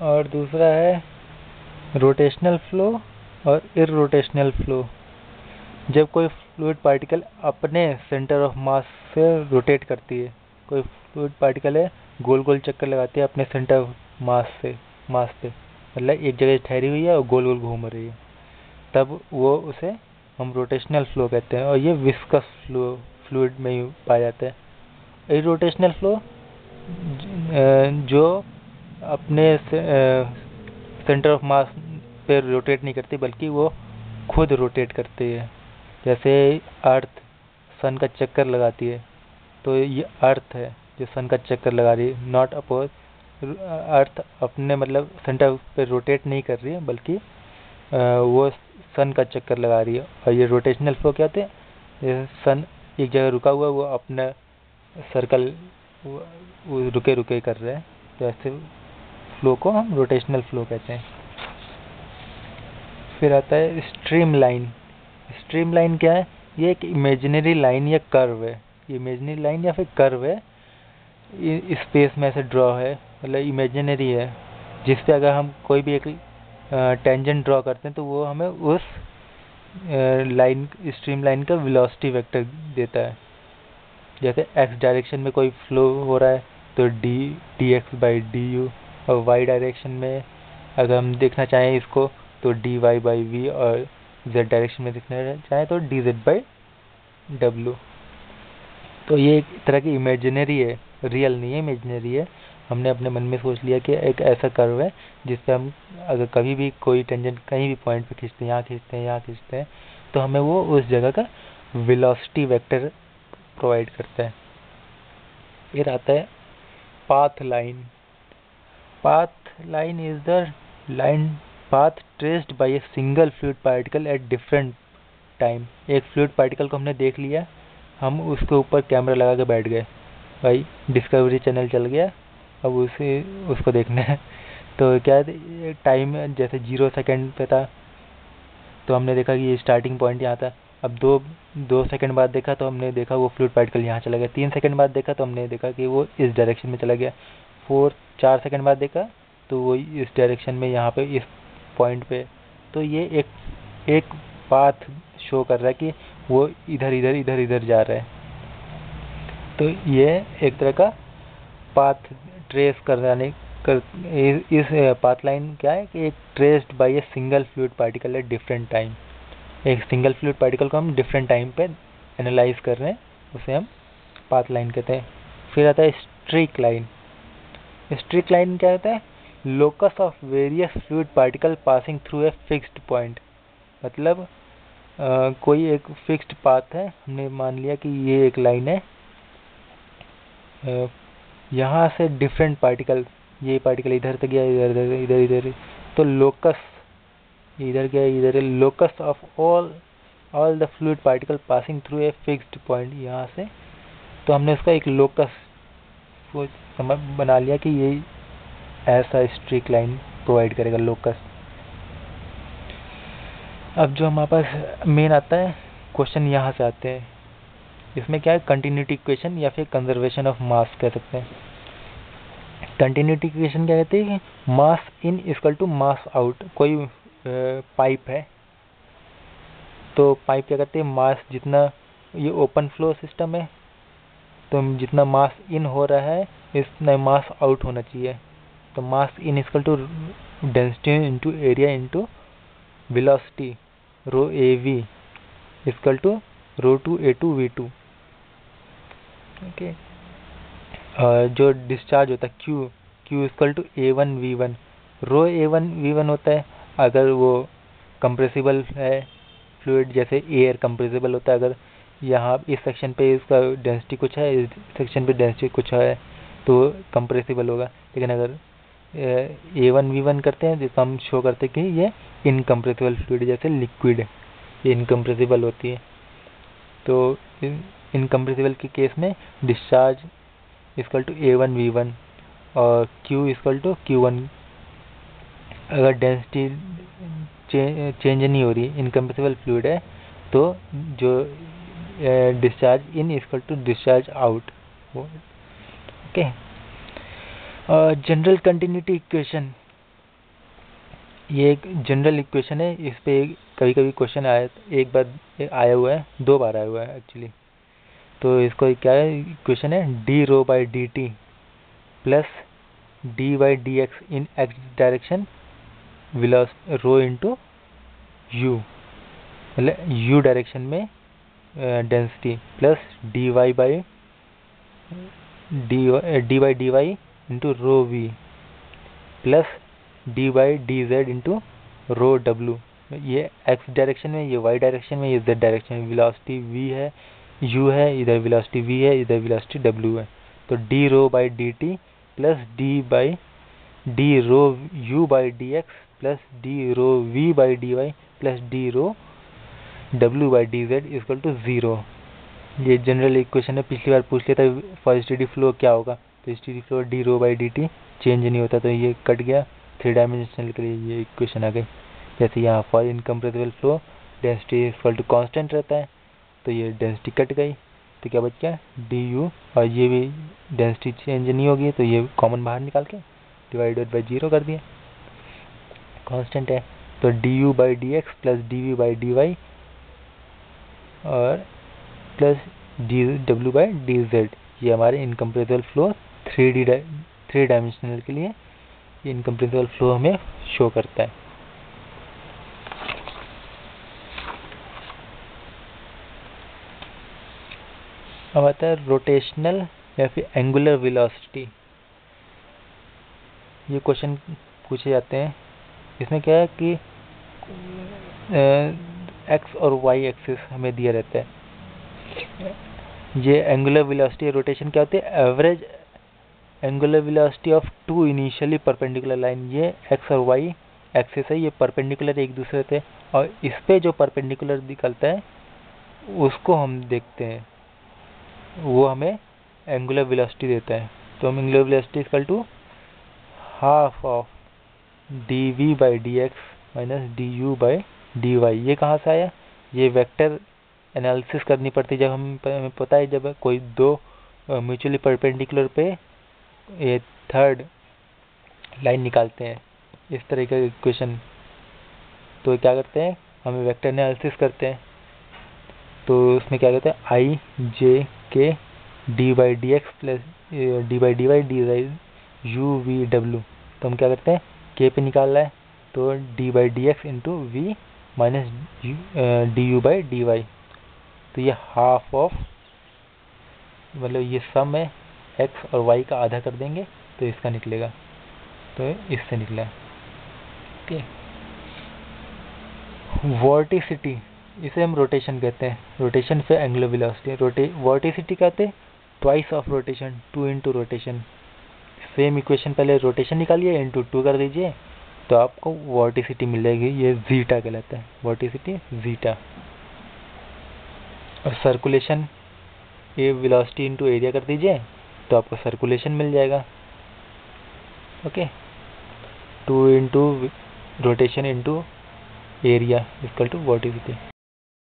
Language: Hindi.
और दूसरा है रोटेशनल फ्लो और इररोटेशनल फ्लो। जब कोई फ्लूइड पार्टिकल अपने सेंटर ऑफ मास से रोटेट करती है, कोई फ्लूइड पार्टिकल है गोल गोल चक्कर लगाती है अपने सेंटर ऑफ मास पे, मतलब एक जगह ठहरी हुई है और गोल गोल घूम रही है, तब वो उसे हम रोटेशनल फ्लो कहते हैं। और ये विस्कस फ्लूइड में ही पाया जाता है। इररोटेशनल फ्लो जो अपने सेंटर ऑफ मास पे रोटेट नहीं करती बल्कि वो खुद रोटेट करती है। जैसे अर्थ सन का चक्कर लगाती है, तो ये अर्थ है जो सन का चक्कर लगा रही है, नॉट अपोज। अर्थ अपने मतलब सेंटर पे रोटेट नहीं कर रही है बल्कि वो सन का चक्कर लगा रही है। और ये रोटेशनल फ्लो क्या होते हैं, जैसे सन एक जगह रुका हुआ है, वो अपना सर्कल रुके रुके कर रहे हैं, तो ऐसे फ्लो को हम रोटेशनल फ्लो कहते हैं। फिर आता है स्ट्रीम लाइन। स्ट्रीम लाइन क्या है, ये एक इमेजिनरी लाइन या कर्व है, इमेजिनरी लाइन या फिर कर्व है, स्पेस में ऐसे ड्रॉ है, मतलब इमेजिनरी है, जिस पे अगर हम कोई भी एक टेंजेंट ड्रॉ करते हैं तो वो हमें उस लाइन स्ट्रीम लाइन का वेलोसिटी वेक्टर देता है। जैसे एक्स डायरेक्शन में कोई फ्लो हो रहा है तो D x by D you, और वाई डायरेक्शन में अगर हम देखना चाहें इसको तो डी वाई बाई वी, और जेड डायरेक्शन में देखना चाहें तो डी जेड बाई डब्ल्यू। तो ये एक तरह की इमेजिनरी है, रियल नहीं है, इमेजिनरी है। हमने अपने मन में सोच लिया कि एक ऐसा कर्व है जिसपे हम अगर कभी भी कोई टेंजेंट कहीं भी पॉइंट पे खींचते हैं, यहाँ खींचते हैं, यहाँ खींचते हैं, तो हमें वो उस जगह का वेलोसिटी वेक्टर प्रोवाइड करता है। फिर आता है path line. Path line is the line path traced by a single fluid particle at different time. एक फ्लूइड पार्टिकल को हमने देख लिया, हम उसके ऊपर कैमरा लगा के बैठ गए, भाई डिस्कवरी चैनल चल गया, अब उसको देखना है। तो क्या टाइम जैसे 0 सेकंड पे था तो हमने देखा कि ये स्टार्टिंग पॉइंट यहाँ था। अब दो सेकंड बाद देखा तो हमने देखा वो फ्लूइड पार्टिकल यहाँ चला गया। 3 सेकंड बाद देखा तो हमने देखा कि वो इस डायरेक्शन में चला गया। 4 सेकंड बाद देखा तो वो इस डायरेक्शन में यहाँ पे इस पॉइंट पे। तो ये एक पाथ शो कर रहा है कि वो इधर इधर इधर इधर जा रहा है। तो ये एक तरह का पाथ ट्रेस कराने इस पाथ लाइन क्या है कि एक traced by a single fluid particle at different time. एक सिंगल फ्लूइड पार्टिकल को हम डिफरेंट टाइम पे एनालाइज कर रहे हैं, उसे हम पाथ लाइन कहते हैं। फिर आता है स्ट्रीक लाइन। स्ट्रीक लाइन क्या होता है, locus of various fluid particle passing through a fixed point. मतलब कोई एक फिक्स्ड पाथ है, हमने मान लिया कि ये एक लाइन है, यहाँ से डिफरेंट पार्टिकल, ये पार्टिकल इधर तक गया, इधर इधर इधर, तो लोकस इधर गया इधर, locus of all the fluid particle passing through a fixed point, यहाँ से। तो हमने उसका एक लोकस बना लिया कि ये ऐसा स्ट्रीक लाइन प्रोवाइड करेगा लोकस। अब जो हमारे पास मेन आता है क्वेश्चन, यहाँ से आते हैं। इसमें क्या है, कंटिन्यूटी इक्वेशन या फिर कंजर्वेशन ऑफ मास कह सकते हैं। कंटिन्यूटी इक्वेशन क्या कहते हैं कि mass in equal to mass out. कोई पाइप है तो पाइप क्या करते हैं, मास जितना, ये ओपन फ्लो सिस्टम है तो जितना मास इन हो रहा है इतना मास आउट होना चाहिए। तो mass in equal to density into area into velocity, rho A V equal to rho two A two V two. Okay, जो डिस्चार्ज होता है Q equal to A one V one. Rho A one V one होता है अगर वो कंप्रेसिबल है फ्लूइड, जैसे एयर कंप्रेसिबल होता है। अगर यहाँ इस सेक्शन पे इसका डेंसिटी कुछ है, इस सेक्शन पे डेंसिटी कुछ है तो कंप्रेसिबल होगा। लेकिन अगर ए वन वी वन करते हैं जिसको हम शो करते हैं कि ये इनकम्प्रेसिबल फ्लूइड, जैसे लिक्विड है ये इनकम्प्रेसिबल होती है। तो इनकम्प्रेसिबल के केस में discharge equal to A one V one और Q equal to Q one. अगर डेंसिटी चेंज नहीं हो रही, इनकम्प्रेसिबल फ्लूइड है, तो जो discharge in equal to discharge out. Okay, general continuity equation ये एक जनरल इक्वेशन है, इस पे कभी कभी क्वेश्चन आया, एक बार आया हुआ है, 2 बार आया हुआ है एक्चुअली। तो इसको क्या है, इक्वेशन है D rho by D T plus D by D X in X direction rho into U, मतलब यू डायरेक्शन में density, plus D Y by D Y into rho V, plus D by D Z into rho W. ये एक्स डायरेक्शन में, ये वाई डायरेक्शन में, ये जेड डायरेक्शन में। वेलोसिटी वी है, यू है, इधर वेलोसिटी वी है, इधर वेलोसिटी डब्लू है। तो D rho by D T plus D rho U by D x plus D rho V by D Y plus D rho W by D Z equal to 0। ये जनरल इक्वेशन है, पिछली बार पूछ लिया था फॉर स्टेडी फ्लो क्या होगा। तो steady flow D rho by D T change नहीं होता, तो ये कट गया। 3 डायमेंशनल के लिए ये इक्वेशन आ गई। जैसे यहाँ for incompressible flow density equal to constant रहता है, तो ये डेंसिटी कट गई, तो क्या बच गया डी यू, और ये भी डेंसिटी चेंज नहीं होगी, तो ये कॉमन बाहर निकाल के डिवाइडेड बाई 0 कर दिया, कांस्टेंट है। तो d you by D x plus d we by D y और प्लस डी डब्ल्यू बाई डी जेड, ये हमारे इनकम्प्रेसिबल फ्लो 3 डायमेंशनल के लिए इनकम्प्रेसिबल फ्लो हमें शो करता है। अब आता है रोटेशनल या फिर एंगुलर वेलोसिटी। ये क्वेश्चन पूछे जाते हैं। इसमें क्या है कि एक्स और वाई एक्सिस हमें दिया रहता है। ये एंगुलर वेलोसिटी रोटेशन क्या होती है, average angular velocity of 2 initially perpendicular line. ये एक्स और वाई एक्सिस है, ये परपेंडिकुलर एक दूसरे से, और इस पे जो परपेंडिकुलर निकलता है उसको हम देखते हैं, वो हमें एंगुलर वेलोसिटी देता है। तो हम angular velocity equal to half of D we by D X minus D you by D Y. ये कहाँ से आया, ये वेक्टर एनालिसिस करनी पड़ती है जब हमें पता है जब कोई 2 म्यूचुअली परपेंडिकुलर पे ये 3rd लाइन निकालते हैं, इस तरह का इक्वेशन। तो क्या करते हैं, हमें वेक्टर एनालिसिस करते हैं। तो उसमें क्या कहते हैं, I J K D by D x plus D by D Y D Y U V W. तो हम क्या करते हैं, के पे निकालना है, तो D by D X into V minus D you by D Y. तो ये हाफ ऑफ, मतलब ये सम है, एक्स और वाई का आधा कर देंगे तो इसका निकलेगा, तो इससे निकला। ठीक है। वोर्टिसिटी, इसे हम रोटेशन कहते हैं, रोटेशन से एंगुलर वेलोसिटी। वोर्टिसिटी कहते हैं twice of rotation, 2 into rotation. Same equation पहले रोटेशन निकालिए इंटू 2 कर दीजिए, तो आपको वोर्टिसिटी मिल जाएगी। ये जीटा कहलाता है, वोर्टिसिटी जीटा। और सर्कुलेशन, ये वेलोसिटी इंटू एरिया कर दीजिए, तो आपको सर्कुलेशन मिल जाएगा। Okay, 2 into rotation into area equal to vorticity.